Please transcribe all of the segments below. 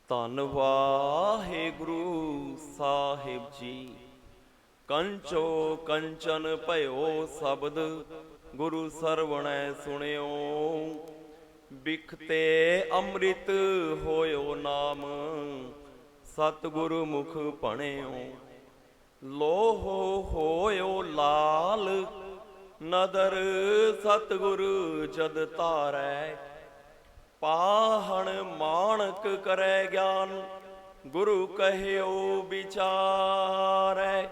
ਧੰਨ ਵਾਹਿਗੁਰੂ ਸਾਹਿਬ ਜੀ। ਕੰਚੋ ਕੰਚਨ ਭਇਓ ਸ਼ਬਦ, ਗੁਰੂ ਸਰਵਣੈ ਸੁਣਿਓ। ਬਿਖਤੇ ਅੰਮ੍ਰਿਤ ਹੋਇਓ ਨਾਮ, ਸਤਿਗੁਰੂ ਮੁਖ ਭਣਿਓ। ਲੋਹੋ ਹੋਇਓ ਲਾਲ, ਨਦਰ ਸਤਿਗੁਰੂ ਜਦ ਧਾਰੈ। ਪਾਹਣ ਮਾਣਕ ਕਰੈ ਗਿਆਨ, ਗੁਰੂ ਕਹਿਓ ਵਿਚਾਰੈ।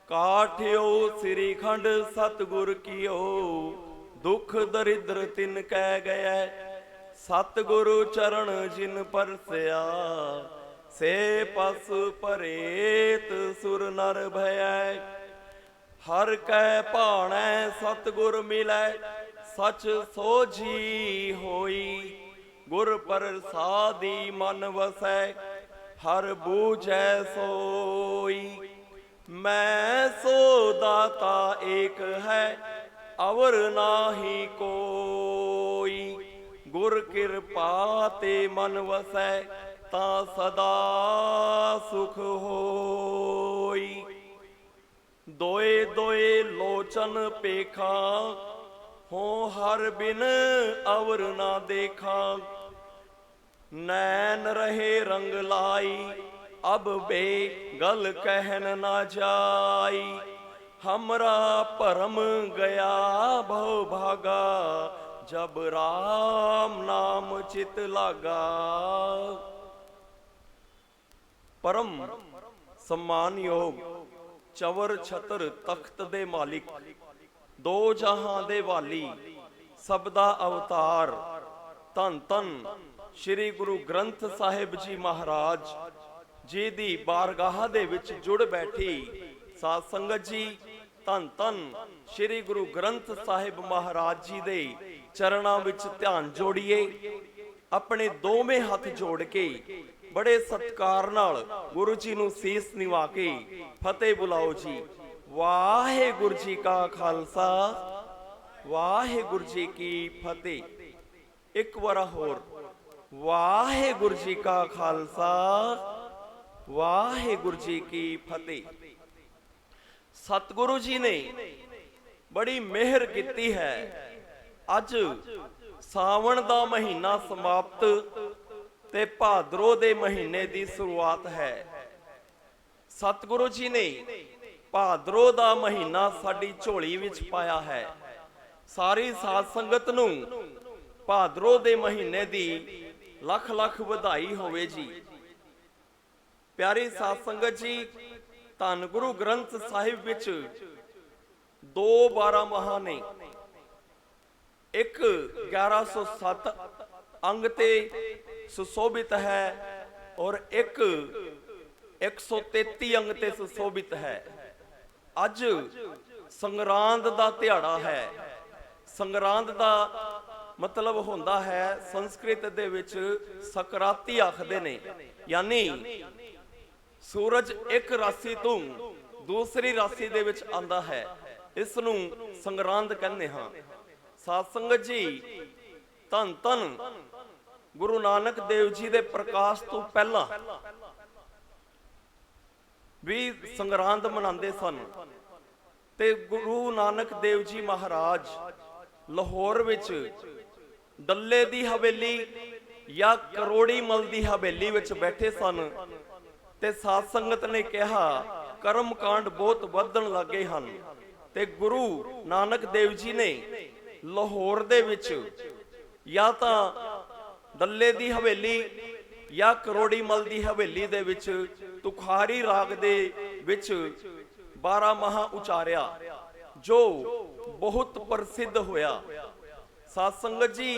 ਕਾਠਿਓ ਸ੍ਰੀ ਖੰਡ ਸਤਿਗੁਰ ਕੀਓ, ਦੁਖ ਦਰਿਦ੍ਰ ਤਿਨ ਕਹਿ ਗਏ। ਸਤਿਗੁਰੂ ਚਰਨ ਜਿਨ ਪਰਸਿਆ, ਸੇ ਪਸ ਪਰੇਤ ਸੁਰ ਨਰ ਭਇਐ। ਹਰ ਕੈ ਭਾਣੈ ਸਤਿਗੁਰ ਮਿਲੈ, ਸਚ ਸੋਝੀ ਹੋਈ। ਗੁਰ ਪ੍ਰਸਾਦੀ ਮਨ ਵਸੈ, ਹਰ ਬੂਝੈ ਸੋਈ। ਮੈਂ ਸੋ ਦਾਤਾ ਏਕ ਹੈ, ਅਵਰ ਨਾਹੀ ਕੋਈ। ਗੁਰ ਕਿਰਪਾ ਤੇ ਮਨ ਵਸੈ, ਤਾਂ ਸਦਾ ਸੁਖ ਹੋਈ। ਦੋਏ ਦੋਏ ਲੋਚਨ ਪੇਖਾ, ਹੋ ਹਰ ਬਿਨ ਅਵਰ ਨਾ ਦੇਖਾ। ਨੈਣ ਰਹੇ ਰੰਗ ਲਾਈ, ਅਬ ਬੇ ਗਲ ਕਹਿਨ ਨਾ ਜਾਈ। ਹਮਰਾ ਭਰਮ ਗਿਆ ਭਉ ਭਾਗਾ, ਜਬ ਰਾਮ ਨਾਮ ਚਿਤ ਲਾਗਾ। ਪਰਮ ਸਮਾਨਯੋਗ ਚਵਰ ਛਤਰ ਤਖਤ ਦੇ ਮਾਲਿਕ, ਦੋ ਜਹਾਂ ਦੇ ਵਾਲੀ, ਸਭ ਦਾ ਅਵਤਾਰ, ਧੰਨ ਧੰਨ ਸ੍ਰੀ ਗੁਰੂ ਗ੍ਰੰਥ ਸਾਹਿਬ ਜੀ ਮਹਾਰਾਜ ਜੀ ਦੀ ਬਾਰਗਾਹ ਦੇ ਵਿੱਚ ਜੁੜ ਬੈਠੀ ਸਾਧ ਸੰਗਤ ਜੀ। ਧੰਨ ਧੰਨ ਸ੍ਰੀ ਗੁਰੂ ਗ੍ਰੰਥ ਸਾਹਿਬ ਮਹਾਰਾਜ ਜੀ ਦੇ ਚਰਨਾਂ ਵਿੱਚ ਧਿਆਨ ਜੋੜੀਏ। ਆਪਣੇ ਦੋਵੇਂ ਹੱਥ ਜੋੜ ਕੇ ਬੜੇ ਸਤਿਕਾਰ ਨਾਲ ਗੁਰੂ ਜੀ ਨੂੰ ਸੀਸ ਨਿਵਾ ਕੇ ਫਤਿਹ ਬੁਲਾਓ ਜੀ। ਵਾਹਿਗੁਰੂ ਜੀ ਕਾ ਖਾਲਸਾ, ਵਾਹਿਗੁਰੂ ਜੀ ਕੀ ਫਤਿਹ। ਇੱਕ ਵਾਰ ਹੋਰ, ਵਾਹਿਗੁਰੂ ਜੀ ਕਾ ਖਾਲਸਾ, ਵਾਹਿਗੁਰੂ ਜੀ ਕੀ ਫਤਿਹ। ਸਤਿਗੁਰੂ ਜੀ ਨੇ ਬੜੀ ਮਿਹਰ ਕੀਤੀ ਹੈ। ਅੱਜ ਸਾਵਣ ਦਾ ਮਹੀਨਾ ਸਮਾਪਤ ਤੇ ਭਾਦਰੋਂ ਦੇ ਮਹੀਨੇ ਦੀ ਸ਼ੁਰੂਆਤ ਹੈ। ਸਤਿਗੁਰੂ ਜੀ ਨੇ ਭਾਦਰੋਂ ਦਾ ਮਹੀਨਾ ਸਾਡੀ ਝੋਲੀ ਵਿੱਚ ਪਾਇਆ ਹੈ। ਸਾਰੀ ਸਾਧ ਸੰਗਤ ਨੂੰ ਭਾਦਰੋਂ ਦੇ ਮਹੀਨੇ ਦੀ ਲੱਖ ਲੱਖ ਵਧਾਈ ਹੋਵੇ ਜੀ। ਪਿਆਰੀ ਸਾਧ ਸੰਗਤ ਜੀ, ਧੰਨ ਗੁਰੂ ਗ੍ਰੰਥ ਸਾਹਿਬ ਵਿੱਚ 2 12 ਮਹਾਂ ਨੇ। ਇੱਕ 1107 ਅੰਗ ਤੇ ਸੁਸ਼ੋਭਿਤ ਹੈ ਔਰ ਇੱਕ 133 ਅੰਗ ਤੇ ਸੁਸ਼ੋਭਿਤ ਹੈ। ਅੱਜ ਸੰਗਰਾਂਦ ਦਾ ਦਿਹਾੜਾ ਹੈ। ਸੰਗਰਾਂਦ ਦਾ ਮਤਲਬ ਹੁੰਦਾ ਹੈ ਸੰਸਕ੍ਰਿਤ ਦੇ ਵਿੱਚ ਸਕਰਾਤੀ ਆਖਦੇ ਨੇ, ਯਾਨੀ ਸੂਰਜ ਇੱਕ ਰਾਸ਼ੀ ਤੋਂ ਦੂਸਰੀ ਰਾਸ਼ੀ ਦੇ ਵਿੱਚ ਆਂਦਾ ਹੈ। ਇਸ ਨੂੰ ਸੰਗਰਾਂਦ ਕਹਿੰਦੇ ਹਾਂ। ਸਾਧ ਸੰਗਤ ਜੀ, ਧੰਨ ਧੰਨ ਗੁਰੂ ਨਾਨਕ ਦੇਵ ਜੀ ਦੇ ਪ੍ਰਕਾਸ਼ ਤੋਂ ਪਹਿਲਾਂ ਵੀ ਸੰਗਰਾਂਦ ਮਨਾਉਂਦੇ ਸਨ। ਤੇ ਗੁਰੂ ਨਾਨਕ ਦੇਵ ਜੀ ਮਹਾਰਾਜ ਲਾਹੌਰ ਵਿੱਚ ਡੱਲੇ ਦੀ ਹਵੇਲੀ ਜਾਂ ਕਰੋੜੀ ਮਲ ਦੀ ਹਵੇਲੀ ਵਿੱਚ ਬੈਠੇ ਸਨ ਤੇ ਸਾਧ ਸੰਗਤ ਨੇ ਕਿਹਾ ਕਰਮ ਕਾਂਡ ਬਹੁਤ ਵਧਣ ਲੱਗੇ ਹਨ। ਤੇ ਗੁਰੂ ਨਾਨਕ ਦੇਵ ਜੀ ਨੇ ਲਾਹੌਰ ਦੇ ਵਿੱਚ ਜਾਂ ਤਾਂ ਡੱਲੇ ਦੀ ਹਵੇਲੀ ਜਾਂ ਕਰੋੜੀ ਮਲ ਦੀ ਹਵੇਲੀ ਦੇ ਵਿੱਚ ਤੁਖਾਰੀ ਰਾਗ ਦੇ ਵਿੱਚ 12 ਮਹਾ ਉਚਾਰਿਆ, ਜੋ ਬਹੁਤ ਪ੍ਰਸਿੱਧ ਹੋਇਆ। ਸਾਧ ਸੰਗਤ ਜੀ,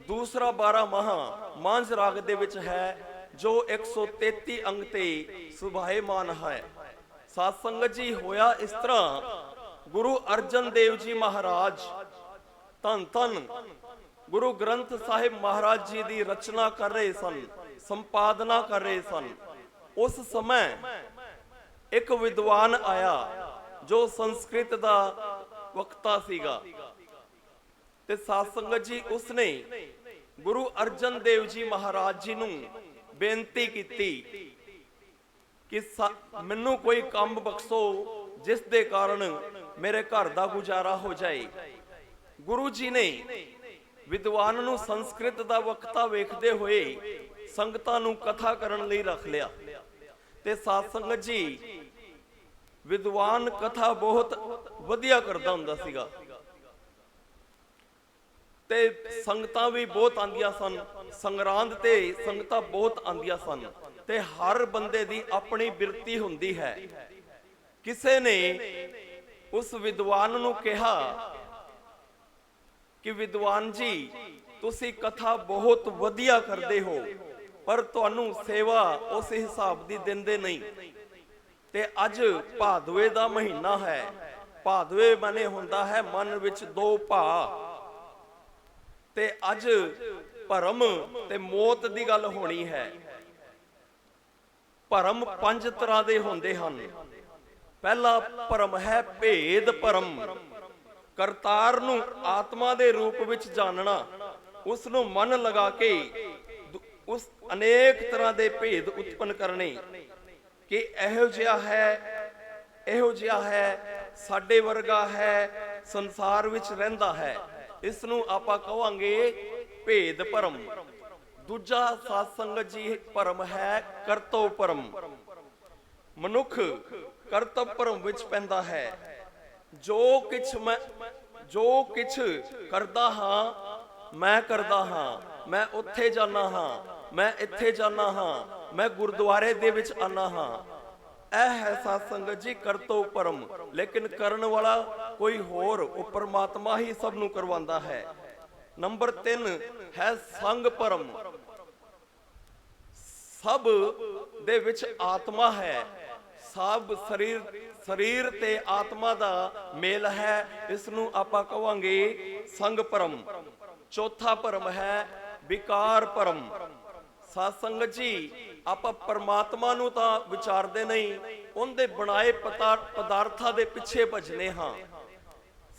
ਦੂਸਰਾ 12 ਮਹਾ ਮਾਂਝ ਰਾਗ ਦੇ ਵਿੱਚ ਹੈ, ਜੋ 133 ਅੰਗ ਤੇ ਸੁਭਾਏਮਾਨ ਹੈ। ਸਾਧ ਸੰਗਤ ਜੀ, ਹੋਇਆ ਇਸ ਤਰ੍ਹਾਂ, ਗੁਰੂ ਅਰਜਨ ਦੇਵ ਜੀ ਮਹਾਰਾਜ ਧੰਨ ਧੰਨ ਗੁਰੂ ਗ੍ਰੰਥ ਸਾਹਿਬ ਮਹਾਰਾਜ ਜੀ ਦੀ ਰਚਨਾ ਕਰ ਰਹੇ ਸਨ, ਸੰਪਾਦਨਾ ਕਰ ਰਹੇ ਸਨ। ਉਸ ਸਮੇਂ ਇੱਕ ਵਿਦਵਾਨ ਆਇਆ ਜੋ ਸੰਸਕ੍ਰਿਤ ਦਾ ਵਕਤਾ ਸੀਗਾ। ਤੇ ਸਾਧ ਸੰਗਤ ਜੀ, ਉਸਨੇ ਗੁਰੂ ਅਰਜਨ ਦੇਵ ਜੀ ਮਹਾਰਾਜ ਜੀ ਨੂੰ ਬੇਨਤੀ ਕੀਤੀ ਕਿ ਮੈਨੂੰ ਕੋਈ ਕੰਮ ਬਖਸ਼ੋ ਜਿਸ ਦੇ ਕਾਰਨ ਮੇਰੇ ਘਰ ਦਾ ਗੁਜ਼ਾਰਾ ਹੋ ਜਾਏ। ਗੁਰੂ ਜੀ ਨੇ ਵਿਦਵਾਨ ਨੂੰ ਸੰਸਕ੍ਰਿਤ ਦਾ ਵਕਤਾ ਵੇਖਦੇ ਹੋਏ ਸੰਗਤਾਂ ਨੂੰ ਕਥਾ ਕਰਨ ਲਈ ਰੱਖ ਲਿਆ। ਤੇ ਸਾਧ ਸੰਗਤ ਜੀ, ਵਿਦਵਾਨ ਕਥਾ ਬਹੁਤ ਵਧੀਆ ਕਰਦਾ ਹੁੰਦਾ ਸੀਗਾ ਤੇ ਸੰਗਤਾਂ ਵੀ ਬਹੁਤ ਆਂਦੀਆਂ ਸਨ। ਸੰਗਰਾਂਦ ਤੇ ਸੰਗਤਾਂ ਬਹੁਤ ਆਂਦੀਆਂ ਸਨ ਤੇ ਹਰ ਬੰਦੇ ਦੀ ਆਪਣੀ ਬਿਰਤੀ ਹੁੰਦੀ ਹੈ। ਕਿਸੇ ਨੇ ਉਸ ਵਿਦਵਾਨ ਨੂੰ ਕਿਹਾ ਕਿ ਵਿਦਵਾਨ ਜੀ, ਤੁਸੀਂ ਕਥਾ ਬਹੁਤ ਵਧੀਆ ਕਰਦੇ ਹੋ, ਪਰ ਤੁਹਾਨੂੰ ਸੇਵਾ ਉਸ ਹਿਸਾਬ ਦੀ ਦਿੰਦੇ ਨਹੀਂ। ਤੇ ਅੱਜ ਭਾਦਵੇ ਦਾ ਮਹੀਨਾ ਹੈ। ਭਾਦਵੇ ਮਾਨੇ ਹੁੰਦਾ ਹੈ ਮਨ ਵਿੱਚ ਦੋ ਭਾ। ਤੇ ਅੱਜ ਭਰਮ ਤੇ ਮੌਤ ਦੀ ਗੱਲ ਹੋਣੀ ਹੈ। ਭਰਮ 5 ਤਰ੍ਹਾਂ ਦੇ ਹੁੰਦੇ ਹਨ। ਪਹਿਲਾ ਭਰਮ ਹੈ ਭੇਦ ਭਰਮ। ਕਰਤਾਰ ਨੂੰ ਆਤਮਾ ਦੇ ਰੂਪ ਵਿੱਚ ਜਾਣਨਾ, ਉਸ ਨੂੰ ਮਨ ਲਗਾ ਕੇ ਉਸ ਅਨੇਕ ਤਰ੍ਹਾਂ ਦੇ ਭੇਦ ਉਤਪਨ ਕਰਨੇ ਕਿ ਇਹੋ ਜਿਹਾ ਹੈ, ਇਹੋ ਜਿਹਾ ਹੈ, ਸਾਡੇ ਵਰਗਾ ਹੈ, ਸੰਸਾਰ ਵਿੱਚ ਰਹਿੰਦਾ ਹੈ। ਇਸ ਨੂੰ ਆਪਾਂ ਕਹਾਂਗੇ ਭੇਦ ਭਰਮ। ਦੂਜਾ ਸਾਧ ਸੰਗਤ ਜੀ ਭਰਮ ਹੈ ਕਰਤਵ ਭਰਮ। ਮਨੁੱਖ ਕਰਤਵ ਭਰਮ ਵਿੱਚ ਪੈਂਦਾ ਹੈ। ਜੋ ਕਿਛ ਕਰਦਾ ਹਾਂ ਮੈਂ ਕਰਦਾ ਹਾਂ, ਮੈਂ ਉੱਥੇ ਜਾਣਾ ਹਾਂ, ਮੈਂ ਇੱਥੇ ਜਾਣਾ ਹਾਂ, ਮੈਂ ਗੁਰਦੁਆਰੇ ਦੇ ਵਿੱਚ ਆਣਾ ਹਾਂ। ਇਹ ਹੈ ਸਾਧ ਸੰਗਤ ਜੀ ਕਰਤਵ ਭਰਮ। ਲੇਕਿਨ ਕਰਨ ਵਾਲਾ ਕੋਈ ਹੋਰ, ਉਹ ਪਰਮਾਤਮਾ ਹੀ ਸਭ ਨੂੰ ਕਰਵਾਉਂਦਾ ਹੈ। ਨੰਬਰ 3 ਹੈ ਸੰਗ ਭਰਮ। ਸਭ ਦੇ ਵਿੱਚ ਆਤਮਾ ਹੈ। ਸਭ ਸਰੀਰ ਤੇ ਆਤਮਾ ਦਾ ਮੇਲ ਹੈ। ਇਸ ਨੂੰ ਆਪਾਂ ਕਹਾਂਗੇ ਸੰਗ ਭਰਮ। ਚੌਥਾ ਭਰਮ ਹੈ ਵਿਕਾਰ ਭਰਮ। ਸਾਧ ਸੰਗਤ ਜੀ, ਆਪਾਂ ਪਰਮਾਤਮਾ ਨੂੰ ਤਾਂ ਵਿਚਾਰਦੇ ਨਹੀਂ, ਉਹਦੇ ਬਣਾਏ ਪਦਾਰਥਾਂ ਦੇ ਪਿੱਛੇ ਭਜਨੇ ਹਾਂ।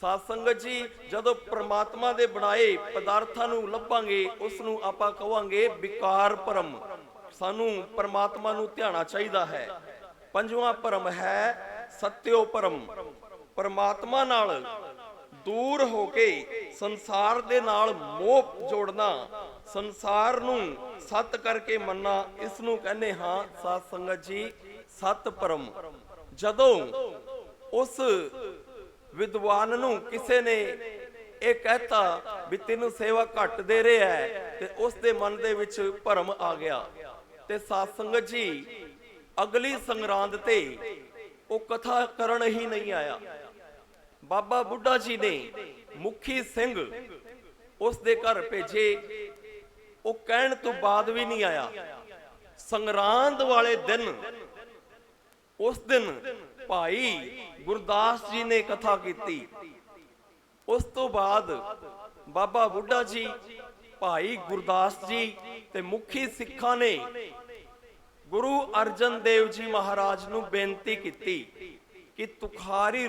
ਸਾਧ ਸੰਗਤ ਜੀ, ਜਦੋਂ ਪਰਮਾਤਮਾ ਦੇ ਬਣਾਏ ਪਦਾਰਥਾਂ ਨੂੰ ਲੱਭਾਂਗੇ, ਉਸ ਨੂੰ ਆਪਾਂ ਕਹਾਂਗੇ ਵਿਕਾਰ ਭਰਮ। ਸਾਨੂੰ ਪਰਮਾਤਮਾ ਨੂੰ ਧਿਆਣਾ ਚਾਹੀਦਾ ਹੈ। ਪੰਜਵਾਂ ਭਰਮ ਹੈ ਸਤਿਓ ਭਰਮ। ਪਰਮਾਤਮਾ ਨਾਲ ਦੂਰ ਹੋ ਕੇ ਸੰਸਾਰ ਦੇ ਨਾਲ ਮੋਹ ਜੋੜਨਾ, ਸੰਸਾਰ ਨੂੰ ਸਤ ਕਰਕੇ ਮੰਨਣਾ, ਇਸ ਨੂੰ ਕਹਿੰਦੇ ਹਾਂ ਸਾਧ ਸੰਗਤ ਜੀ ਸਤ ਭਰਮ। ਜਦੋਂ ਉਸ ਵਿਦਵਾਨ ਨੂੰ ਕਿਸੇ ਨੇ ਇਹ ਕਹਿਤਾ ਵੀ ਤੈਨੂੰ ਸੇਵਾ ਘੱਟ ਦੇ ਰਿਹਾ ਹੈ, ਤੇ ਉਸ ਦੇ ਮਨ ਦੇ ਵਿੱਚ ਭਰਮ ਆ ਗਿਆ। ਤੇ ਸਾਧ ਸੰਗਤ ਜੀ, ਅਗਲੀ ਸੰਗਰਾਂਦ ਤੇ ਉਹ ਕਥਾ ਕਰਨ ਹੀ ਨਹੀਂ ਆਇਆ। ਬਾਬਾ ਬੁੱਢਾ ਜੀ ਨੇ ਮੁਖੀ ਸਿੰਘ ਉਸ ਦੇ ਘਰ ਭੇਜੇ, ਉਹ ਕਹਿਣ ਤੋਂ ਬਾਅਦ ਵੀ ਨਹੀਂ ਆਇਆ। ਸੰਗਰਾਂਦ ਵਾਲੇ ਦਿਨ, ਉਸ ਦਿਨ ਭਾਈ ਗੁਰਦਾਸ ਜੀ ਨੇ ਕਥਾ ਕੀਤੀ। ਉਸ ਤੋਂ ਬਾਅਦ ਬਾਬਾ ਬੁੱਢਾ ਜੀ, ਭਾਈ ਗੁਰਦਾਸ ਜੀ ਤੇ ਮੁਖੀ ਸਿੱਖਾਂ ਨੇ ਗੁਰੂ ਅਰਜਨ ਦੇਵ ਜੀ ਮਹਾਰਾਜ ਨੂੰ ਬੇਨਤੀ ਕੀਤੀ ਕਿ ਤੁਖਾਰੀ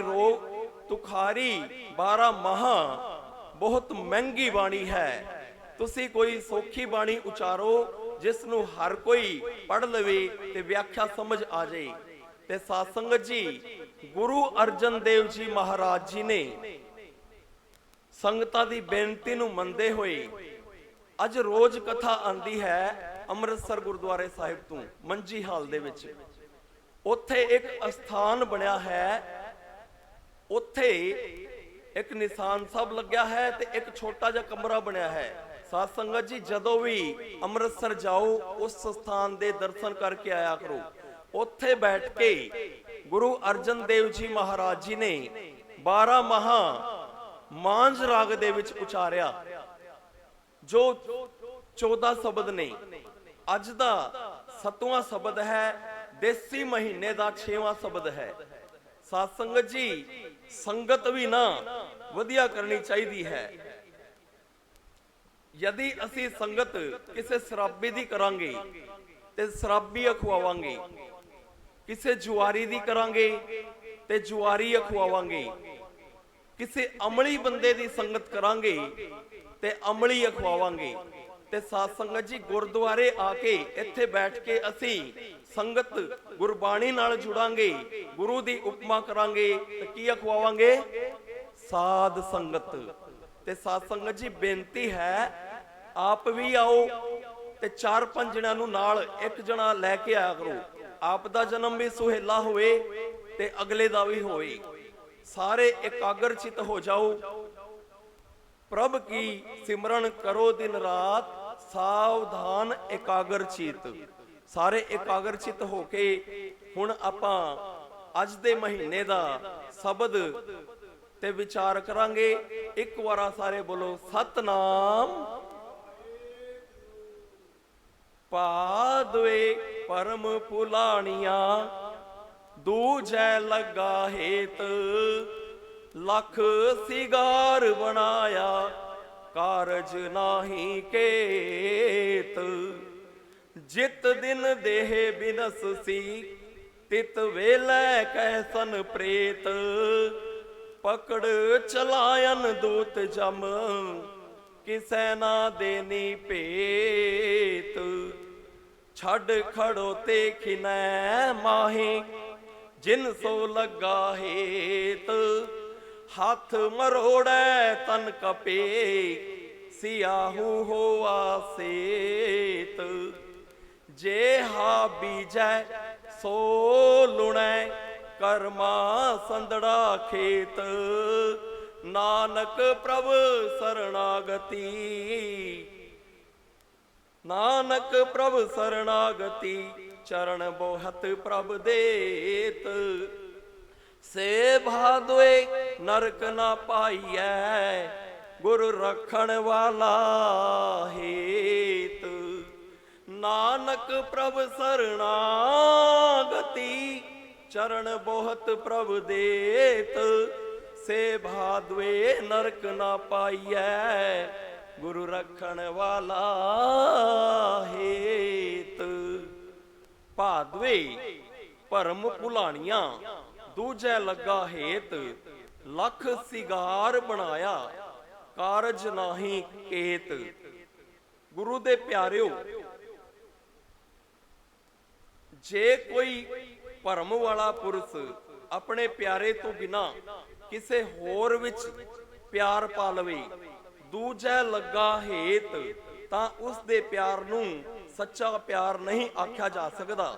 12 ਮਹਾ ਬਹੁਤ ਮਹਿੰਗੀ ਬਾਣੀ ਹੈ, ਤੁਸੀਂ ਕੋਈ ਸੌਖੀ ਬਾਣੀ ਉਚਾਰੋ ਜਿਸ ਨੂੰ ਹਰ ਕੋਈ ਪੜ੍ਹ ਲਵੇ ਤੇ ਵਿਆਖਿਆ ਸਮਝ ਆ ਜਾਏ। ਤੇ ਸਾਧ ਸੰਗਤ ਜੀ, ਗੁਰੂ ਅਰਜਨ ਦੇਵ ਜੀ ਮਹਾਰਾਜ ਜੀ ਨੇ ਸੰਗਤਾਂ ਦੀ ਬੇਨਤੀ ਨੂੰ ਮੰਨਦੇ ਹੋਏ ਅੱਜ ਰੋਜ਼ ਕਥਾ ਆਂਦੀ ਹੈ ਅੰਮ੍ਰਿਤਸਰ ਗੁਰਦੁਆਰੇ ਸਾਹਿਬ ਤੋਂ ਮੰਜੀ ਹਾਲ ਦੇ ਵਿੱਚ। ਉੱਥੇ ਇੱਕ ਅਸਥਾਨ ਬਣਿਆ ਹੈ, ਉੱਥੇ ਇੱਕ ਨਿਸ਼ਾਨ ਸਾਹਿਬ ਲੱਗਿਆ ਹੈ ਤੇ ਇੱਕ ਛੋਟਾ ਜਿਹਾ ਕਮਰਾ ਬਣਿਆ ਹੈ। ਸਾਧ ਸੰਗਤ ਜੀ, ਜਦੋਂ ਵੀ ਅੰਮ੍ਰਿਤਸਰ ਜਾਓ ਉਸ ਸਥਾਨ ਦੇ ਦਰਸ਼ਨ ਕਰਕੇ ਆਇਆ ਕਰੋ। ਉੱਥੇ ਬੈਠ ਕੇ ਗੁਰੂ ਅਰਜਨ ਦੇਵ ਜੀ ਮਹਾਰਾਜ ਜੀ ਨੇ 12 ਮਹਾ ਮਾਂਝ ਰਾਗ ਦੇ ਵਿੱਚ ਉਚਾਰਿਆ, ਜੋ 14 ਸ਼ਬਦ ਨੇ। ਅੱਜ ਦਾ 7ਵਾਂ ਸ਼ਬਦ ਹੈ, ਦੇਸੀ ਮਹੀਨੇ ਦਾ 6ਵਾਂ ਸ਼ਬਦ ਹੈ। ਸਾਧ ਸੰਗਤ ਜੀ, ਸੰਗਤ ਵੀ ਨਾ ਵਧੀਆ ਕਰਨੀ ਚਾਹੀਦੀ ਹੈ। ਯਦੀ ਅਸੀਂ ਸੰਗਤ ਕਿਸੇ ਸ਼ਰਾਬੀ ਦੀ ਕਰਾਂਗੇ ਤੇ ਸ਼ਰਾਬੀ ਅਖਵਾਵਾਂਗੇ, ਕਿਸੇ ਜੁਆਰੀ ਦੀ ਕਰਾਂਗੇ ਤੇ ਜੁਆਰੀ ਅਖਵਾਵਾਂਗੇ, ਕਿਸੇ ਅਮਲੀ ਬੰਦੇ ਦੀ ਸੰਗਤ ਕਰਾਂਗੇ ਤੇ ਅਮਲੀ ਅਖਵਾਵਾਂਗੇ। ਤੇ ਸਾਧ ਸੰਗਤ ਜੀ ਗੁਰਦੁਆਰੇ ਆ ਕੇ ਇੱਥੇ ਬੈਠ ਕੇ ਅਸੀਂ ਸੰਗਤ ਗੁਰਬਾਣੀ ਨਾਲ ਜੁੜਾਂਗੇ, ਗੁਰੂ ਦੀ ਉਪਮਾ ਕਰਾਂਗੇ ਤੇ ਕੀ ਅਖਵਾਵਾਂਗੇ? ਸਾਧ ਸੰਗਤ। ਤੇ ਸਾਧ ਸੰਗਤ ਜੀ ਬੇਨਤੀ ਹੈ ਆਪ ਵੀ ਆਓ ਤੇ 4-5 ਜਣਿਆਂ ਨੂੰ ਨਾਲ, ਇੱਕ ਜਣਾ ਲੈ ਕੇ ਆਇਆ ਕਰੋ। ਆਪ ਦਾ ਜਨਮ ਵੀ ਸੁਹੇਲਾ ਹੋਵੇ ਤੇ ਅਗਲੇ ਦਾ ਵੀ ਹੋਵੇ। ਸਾਰੇ ਇਕਾਗਰ ਚਿਤ ਹੋ ਜਾਓ। ਪ੍ਰਭ ਕੀ ਸਿਮਰਨ ਕਰੋ ਦਿਨ ਰਾਤ, ਸਾਵਧਾਨ ਇਕਾਗਰ ਚਿਤ। ਸਾਰੇ ਇਕਾਗਰ ਚਿਤ ਹੋ ਕੇ ਹੁਣ ਆਪਾਂ ਅੱਜ ਦੇ ਮਹੀਨੇ ਦਾ ਸ਼ਬਦ ਤੇ ਵਿਚਾਰ ਕਰਾਂਗੇ। ਇੱਕ ਵਾਰਾ ਸਾਰੇ ਬੋਲੋ ਸਤਨਾਮ। ਪਾਦਵੇ ਪਰਮ ਭੁਲਾਣੀਆਂ, ਦੂਜੈ ਲੱਗਾ ਹੇਤ। ਲੱਖ ਸਿਗਾਰ ਬਣਾਇਆ, ਕਾਰਜ ਨਾਹੀ ਕੇਤ। ਜਿਤ ਦਿਨ ਦੇਹ ਬਿਨਸ ਸੀ, ਤਿਤ ਵੇਲੇ ਕੈਸਨ ਪ੍ਰੇਤ। ਪਕੜ ਚਲਾਇਨ ਦੂਤ ਜਮ, ਕਿਸੈ ਨਾ ਦੇਨੀ ਭੇਤ। ਛੱਡ ਖੜੋ ਤੇ ਖਿਨੈ ਮਾਹੀ, ਜਿਨ ਸੋ ਲੱਗਾ ਹੇਤ। ਹੱਥ ਮਰੋੜੈ ਤਨ ਕਪੇ, ਸਿਆਹੂ ਹੋਆ ਸੇਤ। ਜੇ ਹਾ ਬੀਜੈ ਸੋ ਲੁਣੈ, ਕਰਮਾ ਸੰਦੜਾ ਖੇਤ। ਨਾਨਕ ਪ੍ਰਭ ਸਰਣਾਗਤੀ, ਨਾਨਕ ਪ੍ਰਭ ਸਰਣਾਗਤੀ। ਚਰਨ ਬੋਹਤ ਪ੍ਰਭ ਦੇਤ। ਸੇ ਭਾਦਵੇ ਨਰਕ ਨਾ ਪਾਈਐ, ਗੁਰ ਰਖਣ ਵਾਲਾ ਹੇਤ। ਨਾਨਕ ਪ੍ਰਭ ਸਰਣਾਗਤੀ, ਚਰਨ ਬੋਹਤ ਪ੍ਰਭ ਦੇਤ। ਸੇ ਭਾਦਵੇ ਨਰਕ ਨਾ ਪਾਈਐ, ਗੁਰੂ ਰਖਣ ਵਾਲਾ ਹੇਤ। ਭਾਦਵੇ ਭਰਮ ਭੁਲਾਣੀਆਂ, ਦੂਜੈ ਲੱਗਾ ਹੇਤ। ਲੱਖ ਸਿਗਾਰ ਬਣਾਇਆ, ਕਾਰਜ ਨਾਹੀ ਕੇਤ। ਗੁਰੂ ਦੇ ਪਿਆਰਿਓ, ਜੇ ਕੋਈ ਭਰਮ ਵਾਲਾ ਪੁਰਸ਼ ਆਪਣੇ ਪਿਆਰੇ ਤੋਂ ਬਿਨਾ ਕਿਸੇ ਹੋਰ ਵਿੱਚ ਪਿਆਰ ਪਾ ਲਵੇ, ਦੂਜੈ ਲੱਗਾ ਹੇਤ, ਤਾਂ ਉਸ ਦੇ ਪਿਆਰ ਨੂੰ ਸੱਚਾ ਪਿਆਰ ਨਹੀਂ ਆਖਿਆ ਜਾ ਸਕਦਾ।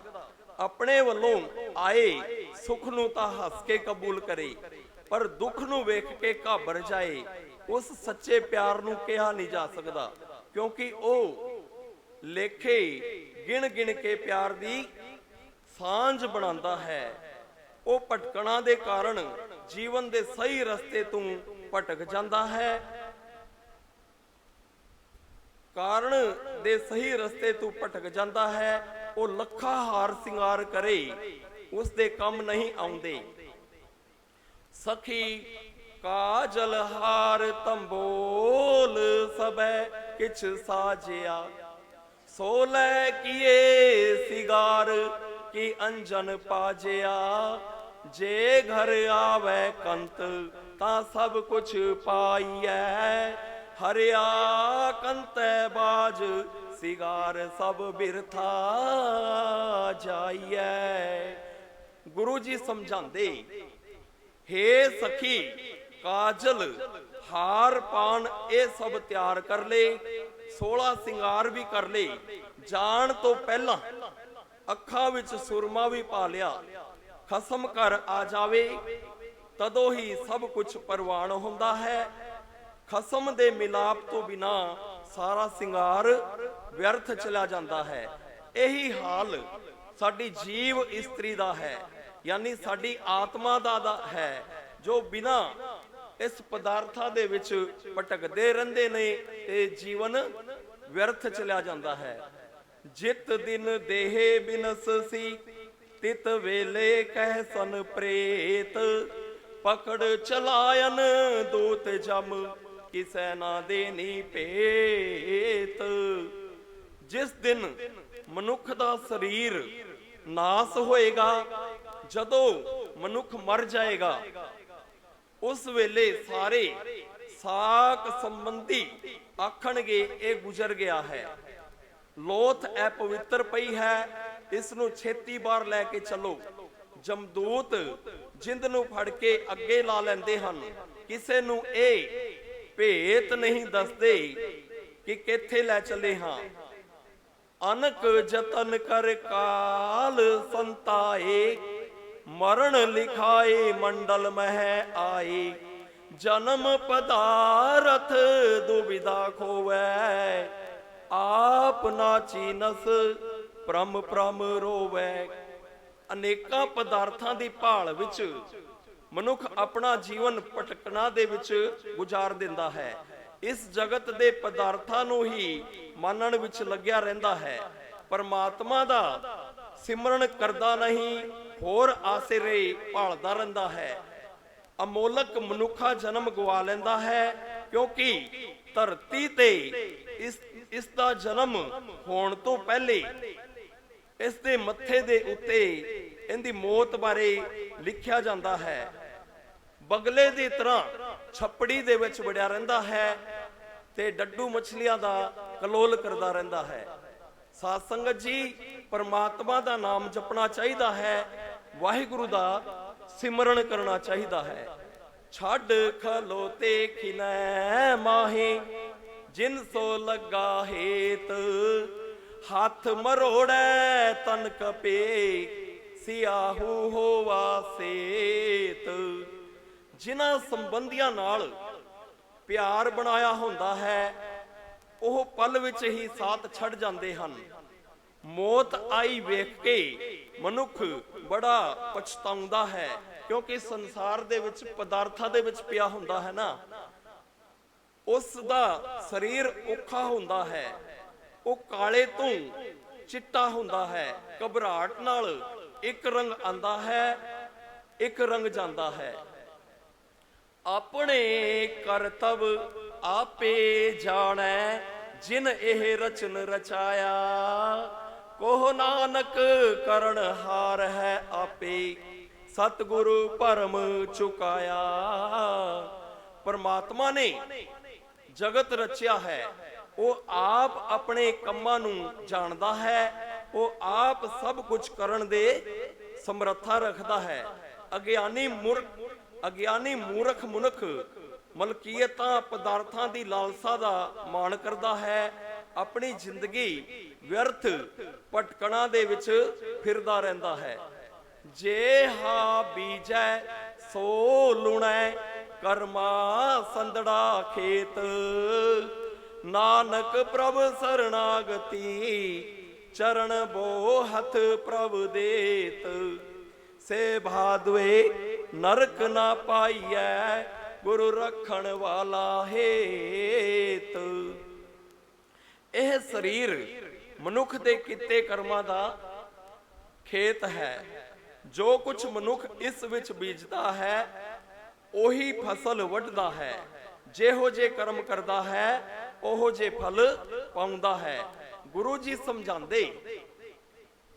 ਆਪਣੇ ਵੱਲੋਂ ਆਏ ਸੁਖ ਨੂੰ ਤਾਂ ਹੱਸ ਕੇ ਕਬੂਲ ਕਰੇ, ਪਰ ਦੁੱਖ ਨੂੰ ਵੇਖ ਕੇ ਘਾਬਰ ਜਾਏ, ਉਸ ਸੱਚੇ ਪਿਆਰ ਨੂੰ ਕਿਹਾ ਨਹੀਂ ਜਾ ਸਕਦਾ। ਕਿਉਂਕਿ ਉਹ ਲੇਖੇ ਗਿਣ ਗਿਣ ਕੇ ਪਿਆਰ ਦੀ ਸਾਂਝ ਬਣਾਉਂਦਾ ਹੈ। ਉਹ ਭਟਕਣਾ ਦੇ ਕਾਰਨ ਜੀਵਨ ਦੇ ਸਹੀ ਰਸਤੇ ਤੋਂ ਭਟਕ ਜਾਂਦਾ ਹੈ। ਕਾਰਨ ਦੇ ਸਹੀ ਰਸਤੇ ਤੋਂ ਭਟਕ ਜਾਂਦਾ ਹੈ। ਉਹ ਲੱਖਾਂ ਹਾਰ ਸਿੰਗਾਰ ਕਰੇ, ਉਸ ਦੇ ਕੰਮ ਨਹੀਂ ਆਉਂਦੇ। ਸਖੀ ਕਾਜਲ ਹਾਰ ਤੰਬੋਲ ਸਬੈ ਕਿਛ ਸਾਜਿਆ। ਸੋ ਲੈ ਕੀਏ ਸਿਗਾਰ ਕੀ ਅੰਜਨ ਪਾਜਿਆ। ਜੇ ਘਰ ਆਵੇ ਕੰਤ ਤਾਂ ਸਭ ਕੁਛ ਪਾਈਐ। ਹਰਿਆ ਕੰਤੈ ਬਾਜ ਸਿਗਾਰ ਸਭ ਬਿਰਥਾ ਜਾਈਐ। ਗੁਰੂ ਜੀ ਸਮਝਾਉਂਦੇ, ਹੇ ਸਖੀ ਕਾਜਲ ਹਾਰ ਪਾਣ ਇਹ ਸਭ ਤਿਆਰ ਕਰ ਲੈ, 16 ਸਿੰਗਾਰ ਵੀ ਕਰ ਲੈ। ਜਾਣ ਤੋਂ ਪਹਿਲਾਂ ਅੱਖਾਂ ਵਿੱਚ ਸੁਰਮਾ ਵੀ ਪਾ ਲਿਆ। ਖਸਮ ਘਰ ਆ ਜਾਵੇ ਤਦੋਂ ਹੀ ਸਭ ਕੁਝ ਪ੍ਰਵਾਨ ਹੁੰਦਾ ਹੈ। ਖਸਮ ਦੇ ਮਿਲਾਪ ਤੋਂ ਬਿਨਾ ਸਾਰਾ ਸਿੰਗਾਰ ਵਿਅਰਥ ਚਲਾ ਜਾਂਦਾ ਹੈ। ਇਹੀ ਹਾਲ ਸਾਡੀ ਜੀਵ ਇਸਤਰੀ ਦਾ ਹੈ, ਯਾਨੀ ਸਾਡੀ ਆਤਮਾ ਦਾ ਹੈ, ਜੋ ਬਿਨਾ ਇਸ ਪਦਾਰਥਾਂ ਦੇ ਵਿੱਚ ਭਟਕਦੇ ਰਹਿੰਦੇ ਨੇ ਤੇ ਜੀਵਨ ਵਿਅਰਥ ਚਲਾ ਜਾਂਦਾ ਹੈ। ਜਿਤ ਦਿਨ ਦੇਹ ਬਿਨਸ ਸੀ, ਤਿਤ ਵੇਲੇ ਕਹਿ ਸਨ ਪ੍ਰੇਤ। ਪਕੜ ਚਲਾਇਨ ਦੂਤ ਜਮ, ਕਿਸੈ ਨਾ ਦੇਨੀ ਭੇਤ। ਜਿਸ ਦਿਨ ਮਨੁੱਖ ਦਾ ਸਰੀਰ ਨਾਸ ਹੋਏਗਾ, ਜਦੋਂ ਮਨੁੱਖ ਮਰ ਜਾਏਗਾ, ਉਸ ਵੇਲੇ ਸਾਕ ਸੰਬੰਧੀ ਆਖਣਗੇ ਇਹ ਗੁਜ਼ਰ ਗਿਆ ਹੈ। ਲੋਥ ਐ ਪਵਿੱਤਰ ਪਈ ਹੈ, ਇਸ ਨੂੰ ਛੇਤੀ ਬਾਹਰ ਲੈ ਕੇ ਚੱਲੋ। ਜਮਦੂਤ ਜਿੰਦ ਨੂੰ ਫੜ ਕੇ ਅੱਗੇ ਲਾ ਲੈਂਦੇ ਹਨ। ਕਿਸੇ ਨੂੰ ਇਹ ਭੇਤ ਨਹੀਂ ਦੱਸਦੇ ਕਿ ਕਿੱਥੇ ਲੈ ਚੱਲੇ ਹਾਂ। ਅਨਕ ਜਤਨ ਕਰ ਕਾਲ ਸੰਤਾਏ, ਮਰਨ ਲਿਖਾਏ ਮੰਡਲ ਮਹਿ ਆਏ। ਜਨਮ ਪਦਾਰਥ ਦੁਬਿਧਾ ਖੋਵੈ, ਆਪ ਨਾ ਚੀਨਸ ਪ੍ਰਮ ਪ੍ਰਮ ਰੋਵੈ। ਅਨੇਕਾਂ ਪਦਾਰਥਾਂ ਦੀ ਭਾਲ ਵਿੱਚ ਮਨੁੱਖ ਆਪਣਾ ਜੀਵਨ ਭਟਕਣਾ ਦੇ ਵਿੱਚ ਗੁਜ਼ਾਰ ਦਿੰਦਾ ਹੈ। ਇਸ ਜਗਤ ਦੇ ਪਦਾਰਥਾਂ ਨੂੰ ਹੀ ਮੰਨਣ ਵਿੱਚ ਲੱਗਿਆ ਰਹਿੰਦਾ ਹੈ। ਪਰਮਾਤਮਾ ਦਾ ਸਿਮਰਨ ਕਰਦਾ ਨਹੀਂ, ਹੋਰ ਆਸਰੇ ਭਾਲਦਾ ਰਹਿੰਦਾ ਹੈ। ਅਮੋਲਕ ਮਨੁੱਖਾ ਜਨਮ ਗਵਾ ਲੈਂਦਾ ਹੈ, ਕਿਉਂਕਿ ਧਰਤੀ ਤੇ ਇਸ ਦਾ ਜਨਮ ਹੋਣ ਤੋਂ ਪਹਿਲੇ ਇਸ ਦੇ ਮੱਥੇ ਦੇ ਉੱਤੇ ਇਹਦੀ ਮੌਤ ਬਾਰੇ ਲਿਖਿਆ ਜਾਂਦਾ ਹੈ। ਬਗਲੇ ਦੀ ਤਰ੍ਹਾਂ ਛੱਪੜੀ ਦੇ ਵਿੱਚ ਵੜਿਆ ਰਹਿੰਦਾ ਹੈ ਤੇ ਡੱਡੂ ਮੱਛਲੀਆਂ ਦਾ ਕਲੋਲ ਕਰਦਾ ਰਹਿੰਦਾ ਹੈ। ਸਾਧ ਸੰਗਤ ਜੀ, ਪਰਮਾਤਮਾ ਦਾ ਨਾਮ ਜਪਣਾ ਚਾਹੀਦਾ ਹੈ, ਵਾਹਿਗੁਰੂ ਦਾ ਸਿਮਰਨ ਕਰਨਾ ਚਾਹੀਦਾ ਹੈ। ਛੱਡ ਖਲੋਤੇ ਖਿਨੈ ਮਾਹੀ, ਜਿਨ ਸੋ ਲੱਗਾ ਹੇਤ। ਹੱਥ ਮਰੋੜੈ ਤਨ ਕਪੇ, ਸਿਆਹੂ ਹੋਵਾ ਸੇਤ। ਜਿਨ੍ਹਾਂ ਸੰਬੰਧੀਆਂ ਨਾਲ ਪਿਆਰ ਬਣਾਇਆ ਹੁੰਦਾ ਹੈ, ਉਹ ਪਲ ਵਿੱਚ ਹੀ ਸਾਥ ਛੱਡ ਜਾਂਦੇ ਹਨ। ਮੌਤ ਆਈ ਵੇਖ ਕੇ ਮਨੁੱਖ ਬੜਾ ਪਛਤਾਉਂਦਾ ਹੈ, ਕਿਉਂਕਿ ਸੰਸਾਰ ਦੇ ਵਿੱਚ ਪਦਾਰਥਾਂ ਦੇ ਵਿੱਚ ਪਿਆ ਹੁੰਦਾ ਹੈ ਨਾ, ਉਸ ਦਾ ਸਰੀਰ ਔਖਾ ਹੁੰਦਾ ਹੈ, ਉਹ ਕਾਲੇ ਤੋਂ ਚਿੱਟਾ ਹੁੰਦਾ ਹੈ। ਘਬਰਾਹਟ ਨਾਲ ਇੱਕ ਰੰਗ ਆਂਦਾ ਹੈ, ਇੱਕ ਰੰਗ ਜਾਂਦਾ ਹੈ। ਆਪਣੇ ਕਰਤਵ ਆਪੇ ਜਾਣੈ, ਜਿਨ ਇਹ ਰਚਨ ਰਚਾਇਆ। ਕੋਹ ਨਾਨਕ ਕਰਨ ਹਾਰ ਹੈ ਆਪੇ, ਸਤਿਗੁਰੂ ਭਰਮ ਚੁਕਾਇਆ। ਪਰਮਾਤਮਾ ਨੇ ਜਗਤ ਰਚਿਆ ਹੈ, ਉਹ ਆਪ ਆਪਣੇ ਕੰਮਾਂ ਨੂੰ ਜਾਣਦਾ ਹੈ, ਉਹ ਆਪ ਸਭ ਕੁਝ ਕਰਨ ਦੇ ਸਮਰੱਥਾ ਰੱਖਦਾ ਹੈ। ਅਗਿਆਨੀ ਮੂਰਖ ਮਨੁੱਖ ਮਲਕੀਅਤਾਂ ਪਦਾਰਥਾਂ ਦੀ ਲਾਲਸਾ ਦਾ ਮਾਣ ਕਰਦਾ ਹੈ, ਆਪਣੀ ਜ਼ਿੰਦਗੀ ਵਿਅਰਥ ਭਟਕਣਾ ਦੇ ਵਿੱਚ ਫਿਰਦਾ ਰਹਿੰਦਾ ਹੈ। ਜੇ ਹਾ ਬੀਜੈ ਸੋ ਲੁਣੈ, ਕਰਮਾ ਸੰਦੜਾ ਖੇਤ। ਨਾਨਕ ਪ੍ਰਭ ਸਰਣਾਗਤੀ, ਚਰਨ ਬੋਹਤ ਪ੍ਰਭ ਦੇਤ। ਸੇ ਭਾਦਵੇ ਨਰਕ ਨਾ ਪਾਈਐ, ਗੁਰੂ ਰੱਖਣ ਵਾਲਾ ਹੇਤ। ਇਹ ਸਰੀਰ ਮਨੁੱਖ ਦੇ ਕੀਤੇ ਕਰਮਾਂ ਦਾ ਖੇਤ ਹੈ। ਜੋ ਕੁਝ ਮਨੁੱਖ ਇਸ ਵਿੱਚ ਬੀਜਦਾ ਹੈ, ਉਹੀ ਫਸਲ ਵੱਢਦਾ ਹੈ। ਜਿਹੋ ਜੇ ਕਰਮ ਕਰਦਾ ਹੈ, ਉਹੋ ਜੇ ਫਲ ਪਾਉਂਦਾ ਹੈ। ਗੁਰੂ ਜੀ ਸਮਝਾਉਂਦੇ,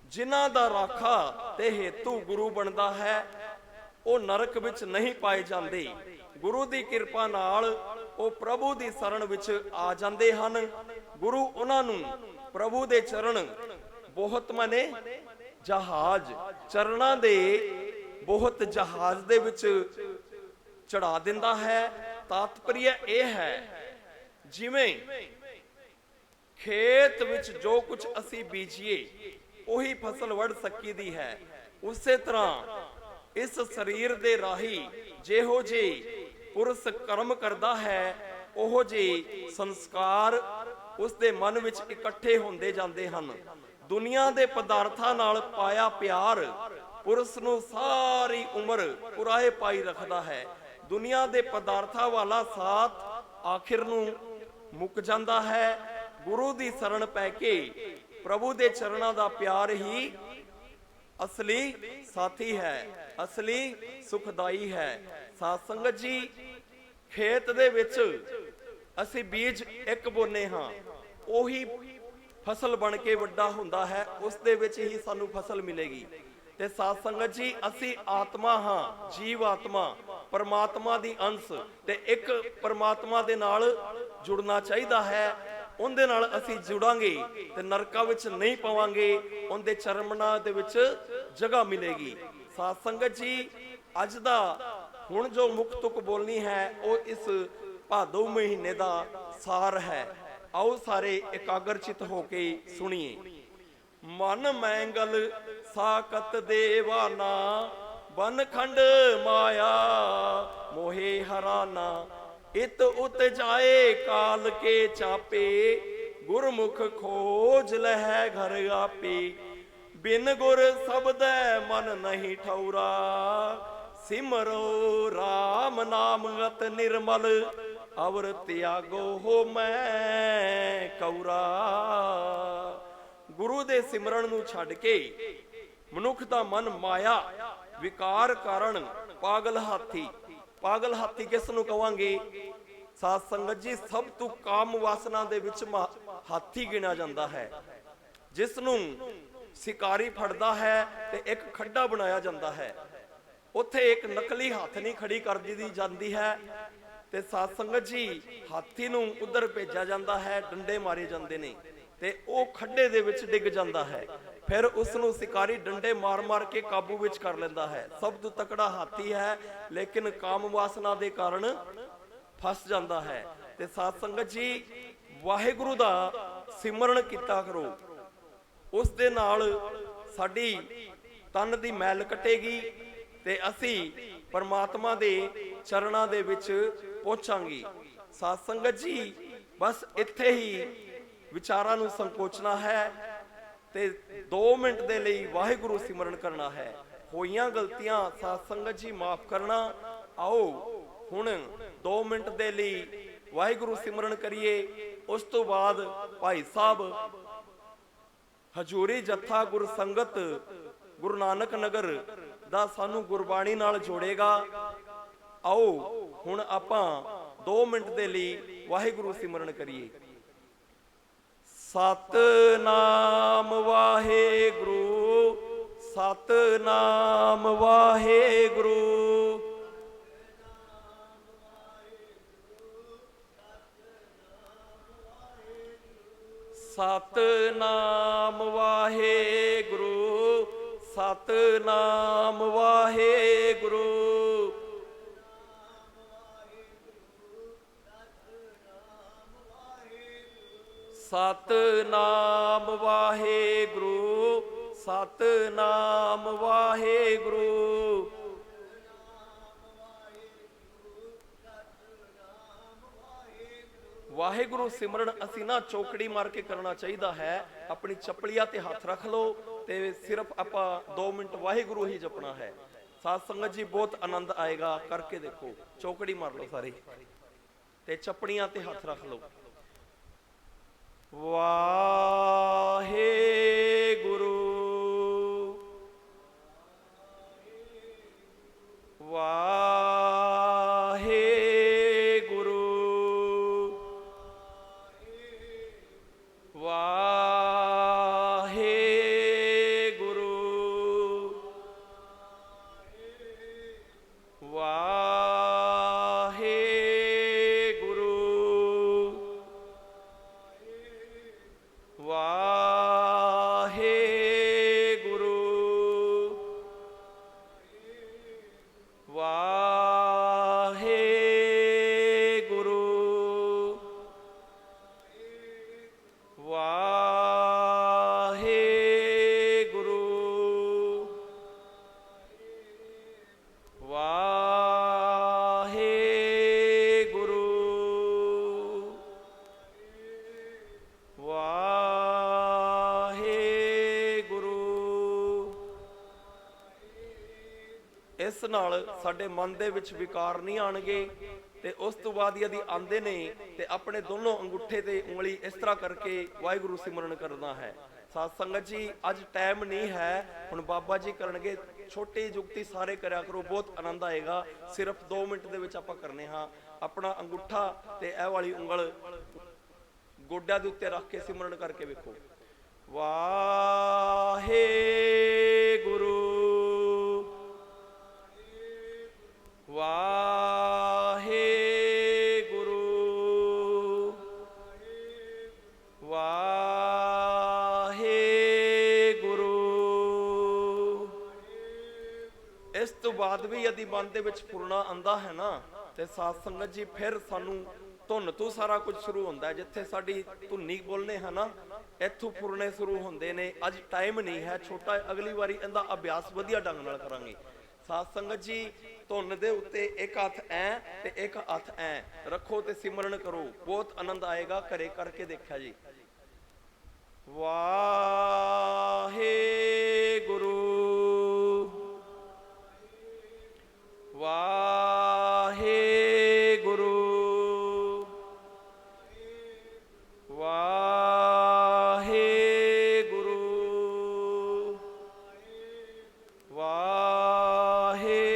ਜਿਨ੍ਹਾਂ ਦਾ ਰਾਖਾ ਤੇ ਹੇਤੂ ਗੁਰੂ ਬਣਦਾ ਹੈ, ਉਹ ਨਰਕ ਵਿੱਚ ਨਹੀਂ ਪਾਏ ਜਾਂਦੇ। ਗੁਰੂ ਦੀ ਕਿਰਪਾ ਨਾਲ ਉਹ ਪ੍ਰਭੂ ਦੀ ਸ਼ਰਨ ਵਿੱਚ ਆ ਜਾਂਦੇ ਹਨ। ਗੁਰੂ ਉਹਨਾਂ ਨੂੰ ਪ੍ਰਭੂ ਦੇ ਚਰਨ ਬਹੁਤ ਮਨੇ ਜਹਾਜ਼, ਚਰਨਾਂ ਦੇ ਬਹੁਤ ਜਹਾਜ਼ ਦੇ ਵਿੱਚ ਚੜਾ ਦਿੰਦਾ ਹੈ। ਤਾਤਪਰਯ ਇਹ ਹੈ, ਜਿਵੇਂ ਖੇਤ ਵਿੱਚ ਜੋ ਕੁਝ ਅਸੀਂ ਬੀਜੀਏ ਉਹੀ ਫਸਲ ਵੱਢ ਸਕੀਦੀ ਹੈ, ਉਸੇ ਤਰ੍ਹਾਂ ਇਸ ਸਰੀਰ ਦੇ ਰਾਹੀਂ ਜਿਹੋ ਜੇ ਪੁਰਸ਼ ਕਰਮ ਕਰਦਾ ਹੈ, ਉਹੋ ਜੇ ਸੰਸਕਾਰ ਉਸ ਦੇ ਮਨ ਵਿੱਚ ਇਕੱਠੇ ਹੁੰਦੇ ਜਾਂਦੇ ਹਨ। ਦੁਨੀਆ ਦੇ ਪਦਾਰਥਾਂ ਨਾਲ ਪਾਇਆ ਪਿਆਰ ਪੁਰਸ਼ ਨੂੰ ਸਾਰੀ ਉਮਰ ਪੁਰਾਏ ਪਾਈ ਰੱਖਦਾ ਹੈ। ਦੁਨੀਆ ਦੇ ਪਦਾਰਥਾਂ ਵਾਲਾ ਸਾਥ ਆਖਿਰ ਨੂੰ ਮੁੱਕ ਜਾਂਦਾ ਹੈ। ਗੁਰੂ ਦੀ ਸ਼ਰਨ ਪੈ ਕੇ ਪ੍ਰਭੂ ਦੇ ਚਰਨਾਂ ਦਾ ਪਿਆਰ ਹੀ ਅਸਲੀ ਸਾਥੀ ਹੈ, ਅਸਲੀ ਸੁਖਦਾਈ ਹੈ। ਸਾਧ ਸੰਗਤ ਜੀ, ਖੇਤ ਦੇ ਵਿੱਚ ਅਸੀਂ ਬੀਜ ਇੱਕ ਬੋਨੇ ਹਾਂ, ਉਹੀ ਫਸਲ ਬਣ ਕੇ ਵੱਡਾ ਹੁੰਦਾ ਹੈ, ਉਸ ਦੇ ਵਿੱਚ ਹੀ ਸਾਨੂੰ ਫਸਲ ਮਿਲੇਗੀ। ਤੇ ਸਾਧ ਸੰਗਤ ਜੀ, ਅਸੀਂ ਆਤਮਾ ਹਾਂ, ਜੀਵ ਆਤਮਾ। परमात्मा दी अंश ते एक परमात्मा दे नाल जुड़ना चाहिदा है। उनदे नाल असीं जुड़ांगे ते नरकां विच नहीं पवांगे, उनदे चरणां दे विच जगह मिलेगी। साध संगत जी, अज दा हुण जो मुख तुक बोलनी है वो इस भादो महीने दा सार है। आओ सारे एकाग्रचित होके सुनिए। मन मैंगल साकत देवाना, बन खंड माया मोहे हराना। इत उत जाए काल के चापे, गुरमुख खोज लह घर आपे। बिन गुर शब्द मन नहीं ठौरा, सिमरो राम नाम गत निर्मल। अवर त्यागो हो मैं कौरा। गुरु दे सिमरन नूं छड्ड के मनुख दा मन माया विकार कारण पागल हाथी। पागल हाथी किस नूं कहांगे? साध संगत जी, सब तो काम वासना दे विच हाथी गिणिया जांदा है। जिस नूं शिकारी फड़दा है ते एक खड्डा बनाया जांदा है, उत्थे एक नकली हाथ नहीं खड़ी कर दी जाती है। ते साध संगत जी, हाथी नूं उधर भेजा जाता है, डंडे मारे जाते ने ते ओ खड्डे दे विच डिग जाता है। फिर उसनूं शिकारी डंडे मार मार के काबू विच कर लेंदा है। सब तो तकड़ा हाथी है, लेकिन काम वासना दे कारण फस जाता है। ते साध संगत जी, वाहिगुरु दा सिमरन कीता करो, उस दे नाल साडी तन दी मैल कटेगी ते असी परमात्मा दे चरणां दे विच पहुंचांगे। साध संगत जी, बस इत्थे ही विचारां नूं संकोचना है ते 2 मिनट दे लई वाहिगुरु सिमरन करना है। होईयां गलतियां साध संगत जी माफ करना। आओ हुण 2 मिनट दे लई वाहिगुरु सिमरन करिए। उस तो बाद भाई साहब हजूरी जत्था गुर संगत गुरु नानक नगर दा सानू गुरबाणी नाल जोड़ेगा। आओ हुण आपां 2 मिनट दे लई वाहिगुरु सिमरन करिए। सतनाम वाहिगुरु, सतनाम वाहिगुरु। सतनाम वाहिगुरु, सतनाम वाहिगुरु। सतनाम वाहिगुरु, सतनाम वाहिगुरु। वाहिगुरु सिमरन असी ना चौकड़ी मार के करना चाहिए है। अपनी चपलिया ते हाथ रख लो ते सिर्फ आपा 2 मिनट वाहिगुरु ही जपना है। साध संगत जी, बहुत आनंद आएगा, करके देखो। चौकड़ी मार लो सारे ते चपड़ियां ते हाथ रख लो। वाहिगुरु, वाहिगुरु, वाहिगुरु, वाहिगुरु, वाहिगुरु, वाहिगुरु, वाहिगुरु, वाहिगुरु, वाहिगुरु। इस नाल साडे मन दे विच विकार नहीं आणगे। ते उस तो बाद यदि आंदे ने ते अपने दोनों अंगूठे ते उंगली इस तरह करके वाहिगुरु सिमरन करना है। साध संगत जी, अज टाइम नहीं है, हुण बाबा जी करनगे। छोटी जुगती सारे करया करो, बहुत आनंद आएगा। सिर्फ 2 मिनट दे विच आपां करने हाँ। अपना अंगूठा ते ए वाली उंगल गोड्या दे उत्ते रख के सिमरन करके वेखो। वाहिगुरु, ਵਾਹਿਗੁਰੂ ਵਾਹਿਗੁਰੂ। ਇਸ ਤੋਂ ਬਾਅਦ ਵੀ ਯਦੀ ਮਨ ਦੇ ਵਿੱਚ ਪੁਰਨਾ ਆਂਦਾ ਹੈ ਨਾ, ਤੇ ਸਾਧ ਸੰਗਤ ਜੀ ਫਿਰ ਸਾਨੂੰ ਧੁਨ ਤੋਂ ਸਾਰਾ ਕੁਝ ਸ਼ੁਰੂ ਹੁੰਦਾ। ਜਿੱਥੇ ਸਾਡੀ ਧੁਨੀ ਬੋਲਨੇ ਹੈ ਨਾ, ਇੱਥੋਂ ਪੁਰਨੇ ਸ਼ੁਰੂ ਹੁੰਦੇ ਨੇ। ਅੱਜ ਟਾਈਮ ਨਹੀਂ ਹੈ ਛੋਟਾ, ਅਗਲੀ ਵਾਰੀ ਇਹਦਾ ਅਭਿਆਸ ਵਧੀਆ ਢੰਗ ਨਾਲ ਕਰਾਂਗੇ। ਸਾਧ ਸੰਗਤ ਜੀ ਧੁਨ ਦੇ ਉੱਤੇ ਇੱਕ ਹੱਥ ਐ ਤੇ ਇੱਕ ਹੱਥ ਐ ਰੱਖੋ ਤੇ ਸਿਮਰਨ ਕਰੋ, ਬਹੁਤ ਆਨੰਦ ਆਏਗਾ। ਘਰੇ ਕਰਕੇ ਦੇਖਿਆ ਜੀ। ਵਾਹਿਗੁਰੂ ਵਾਹਿਗੁਰੂ ਵਾਹਿਗੁਰੂ ਵਾਹਿਗੁਰੂ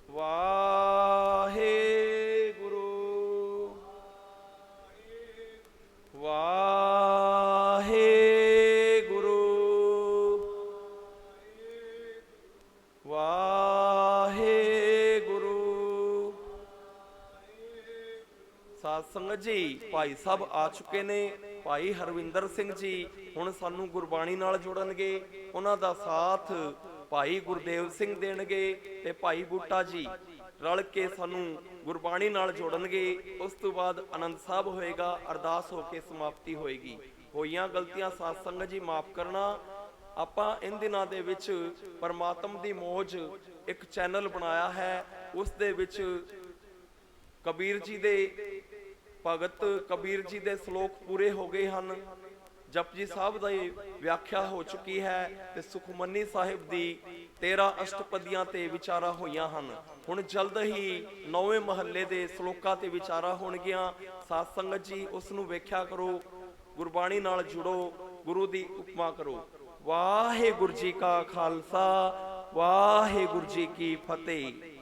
ਵਾਹਿਗੁਰੂ ਵਾਹਿਗੁਰੂ ਵਾਹਿਗੁਰੂ। ਸਾਧ ਸੰਗਤ ਜੀ ਭਾਈ ਸਾਹਿਬ ਆ ਚੁੱਕੇ ਨੇ। ਭਾਈ ਹਰਵਿੰਦਰ ਸਿੰਘ ਜੀ ਹੁਣ ਸਾਨੂੰ ਗੁਰਬਾਣੀ ਨਾਲ ਜੋੜਨਗੇ। ਉਹਨਾਂ ਦਾ ਸਾਥ ਭਾਈ ਗੁਰਦੇਵ ਸਿੰਘ ਦੇਣਗੇ ਤੇ ਭਾਈ ਬੂਟਾ ਜੀ ਰਲ ਕੇ ਸਾਨੂੰ ਗੁਰਬਾਣੀ ਨਾਲ ਜੋੜਨਗੇ। ਉਸ ਤੋਂ ਬਾਅਦ ਆਨੰਦ ਸਾਹਿਬ ਹੋਏਗਾ, ਅਰਦਾਸ ਹੋ ਕੇ ਸਮਾਪਤੀ ਹੋਏਗੀ। ਹੋਈਆਂ ਗਲਤੀਆਂ ਸਾਧ ਸੰਗਤ ਜੀ ਮਾਫ ਕਰਨਾ। ਆਪਾਂ ਇਨ ਦਿਨਾਂ ਦੇ ਵਿੱਚ ਪਰਮਾਤਮ ਦੀ ਮੌਜ ਇੱਕ ਚੈਨਲ ਬਣਾਇਆ ਹੈ। ਉਸ ਦੇ ਵਿੱਚ ਕਬੀਰ ਜੀ ਦੇ ਭਗਤ ਕਬੀਰ ਜੀ ਦੇ ਸ਼ਲੋਕ ਪੂਰੇ ਹੋ ਗਏ ਹਨ। ਜਪਜੀ ਸਾਹਿਬ ਦੀ ਵਿਆਖਿਆ ਹੋ ਚੁੱਕੀ ਹੈ ਤੇ ਸੁਖਮਨੀ ਸਾਹਿਬ ਦੀ 13 ਅਸ਼ਟਪਦੀਆਂ ਤੇ ਵਿਚਾਰਾਂ ਹੋਈਆਂ ਹਨ। ਹੁਣ ਜਲਦ ਹੀ 9ਵੇਂ ਮਹੱਲੇ ਦੇ ਸ਼ਲੋਕਾਂ ਤੇ ਵਿਚਾਰਾਂ ਹੋਣਗੀਆਂ। ਸਾਧ ਸੰਗਤ ਜੀ ਉਸ ਨੂੰ ਵੇਖਿਆ ਕਰੋ, ਗੁਰਬਾਣੀ ਨਾਲ ਜੁੜੋ, ਗੁਰੂ ਦੀ ਉਪਮਾ ਕਰੋ। ਵਾਹਿਗੁਰੂ ਜੀ ਕਾ ਖਾਲਸਾ, ਵਾਹਿਗੁਰੂ ਜੀ ਕੀ ਫਤਿਹ।